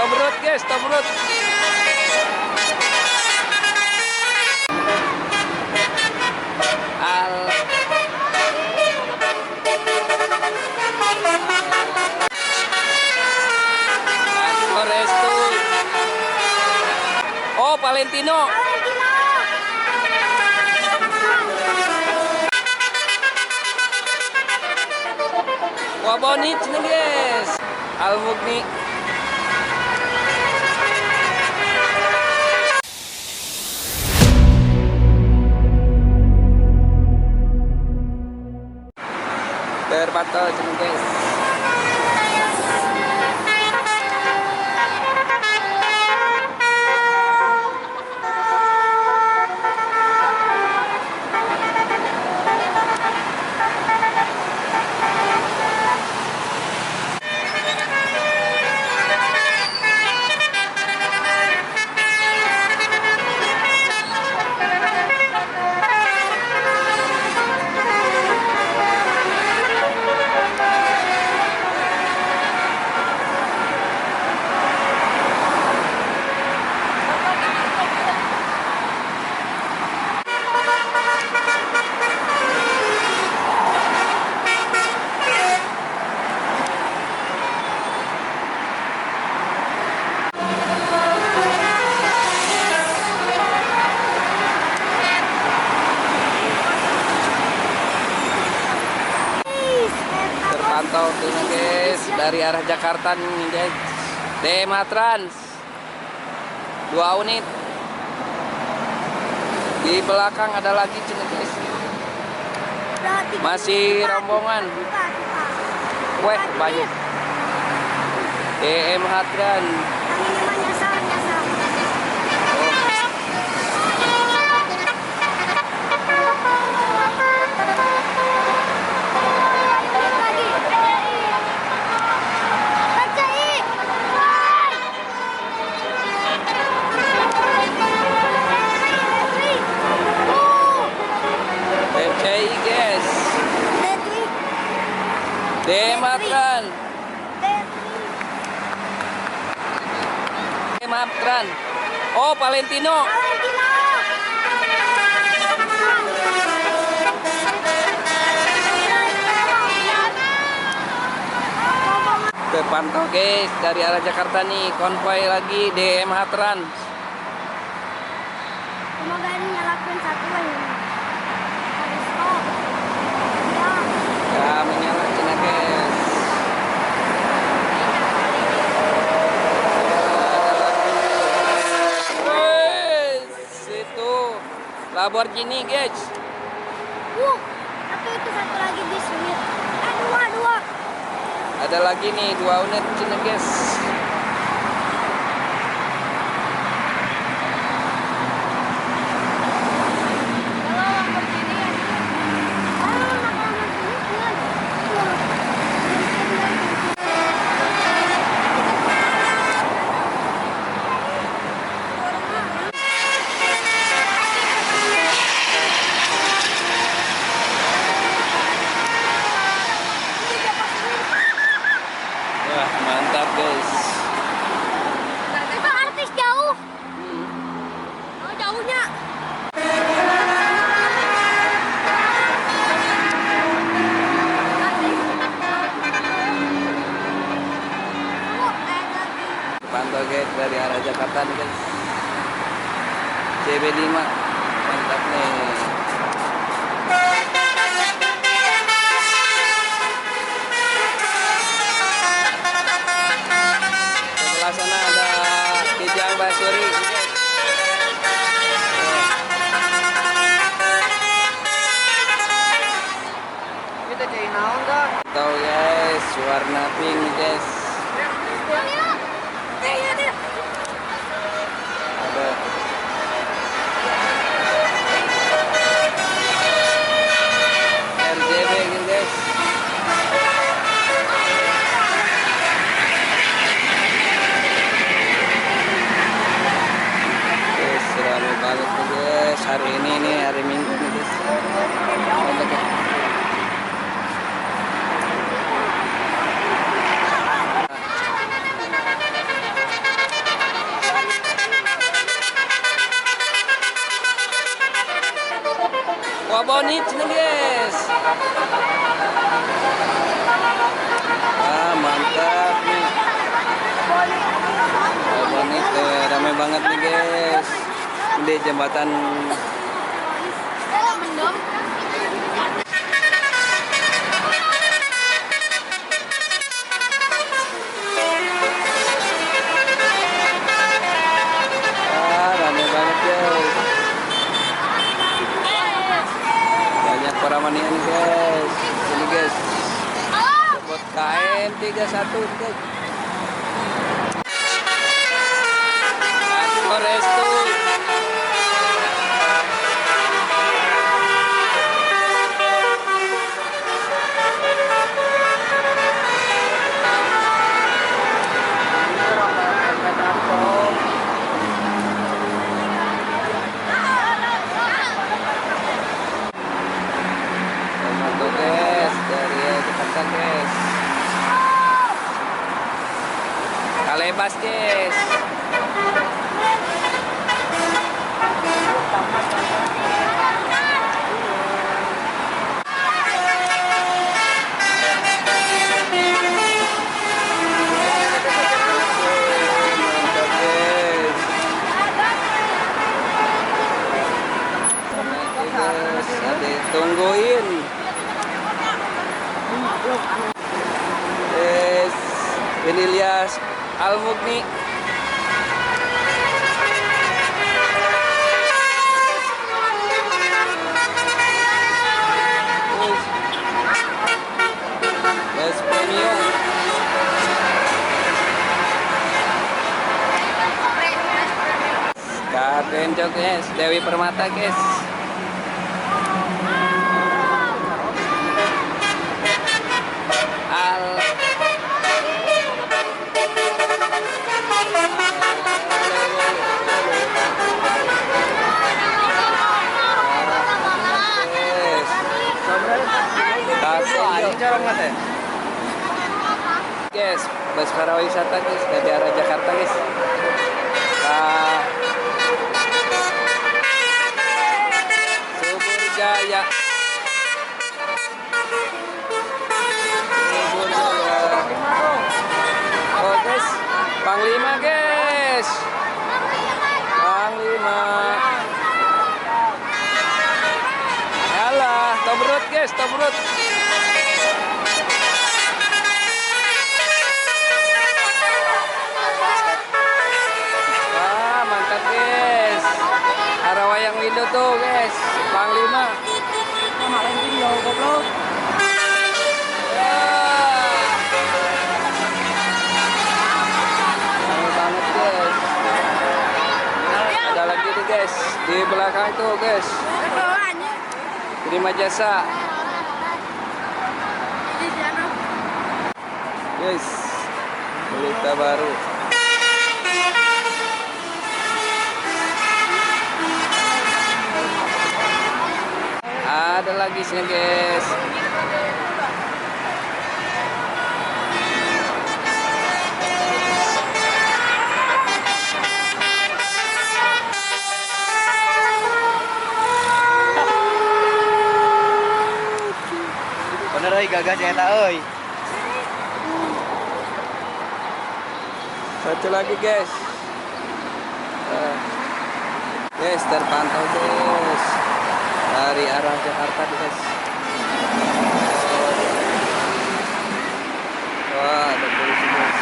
Tobrut guys, tobrut. Oh, Valentino. Wah, bonit nih guys. Al-Mughni. Terpantau nih guys. Terpantau tuh guys dari arah Jakarta nih guys. DM Trans 2 unit. Di belakang ada lagi cina guys. Masih rombongan. Weh banyak. DM Trans. Dematran. Dematran. Oh, Valentino. Terpantau guys dari arah Jakarta nih, konvoy lagi DM Trans. Semoga ini nyalakan satu lagi. Ya, menyala cina guys. Situ Lamborghini guys. Tapi itu satu lagi bis unit. Dua. Ada lagi nih 2 unit cina guys. Wah, mantap guys. Itu artis jauh. Oh, jauhnya. Pantau guys dari arah Jakarta nih guys. CB5 mantap nih. Sebelah sana ada Kijang Basuri. Kita jadi naon kan? Tahu guys, warna pink guys. Ada RJB gitu guys. Guys, ramai banget tuh guys. Hari ini nih hari Minggu nih guys. Banyak ya. Bobonit nih guys. Mantap nih. Bobonit ramai banget nih guys. Ini jembatan. Ramai banget guys. Banyak para mania nih guys. Ini guys. Buat KM 31 guys. Aktor Restu. Guys, dari Jakarta guys. Kalebas guys. Tungguin. Yes, ini Ilyas Al-Mugni. Yes, premium. Keren juga guys, Dewi Permata guys. Guys, bus para wisata guys dari arah Jakarta guys. Subur Jaya. Subur Jaya. Oh guys, Panglima guys. Panglima. Alah, Tobrut guys, Tobrut. Mantap guys. Arah wayang window tuh guys. Panglima. Malah window goblok. Banget guys. Ada lagi nih guys di belakang itu guys. Terima jasa. Guys, berita baru. Ada lagi sih guys. Bener euy gagas eta euy. Satu lagi guys. Guys, terpantau guys dari arah Jakarta guys. Wah, ada polisi guys.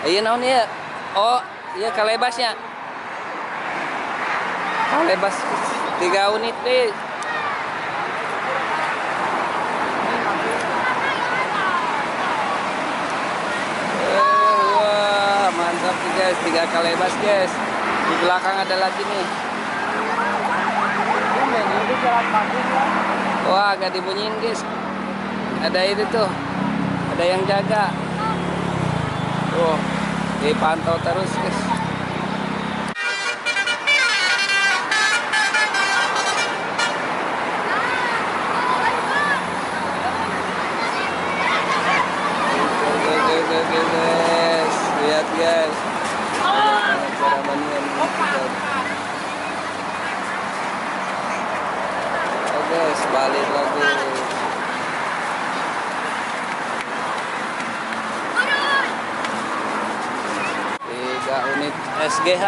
Iya naon ya? Oh, iya kalebasnya. Kalebas 3 unit deh. Wah, mantap nih guys, 3 kalebas guys. Di belakang ada lagi nih. Wah, agak dibunyiin guys. ada itu tuh. Ada yang jaga. Tuh, dipantau terus, guys. Oke, guys. Lihat, guys. Cara mandian guys. Oh, guys, balik lagi. 3 unit SGH.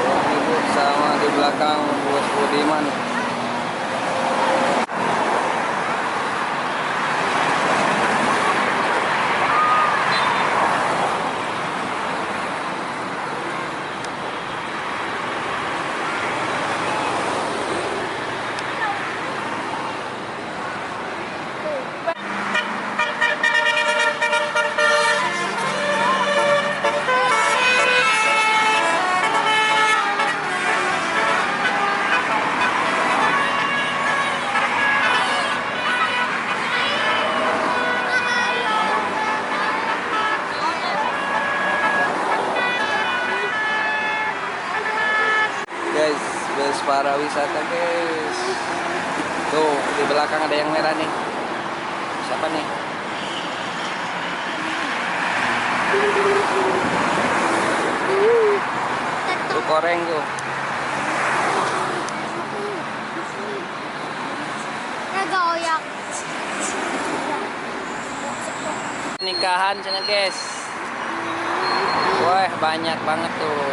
Ibu sama di belakang Bos Budiman. Guys, bus para wisata, guys. Tuh, di belakang ada yang merah nih. Siapa nih? Tuh koreng tuh. Goyak. Nikahan sana, guys. Wah, banyak banget tuh.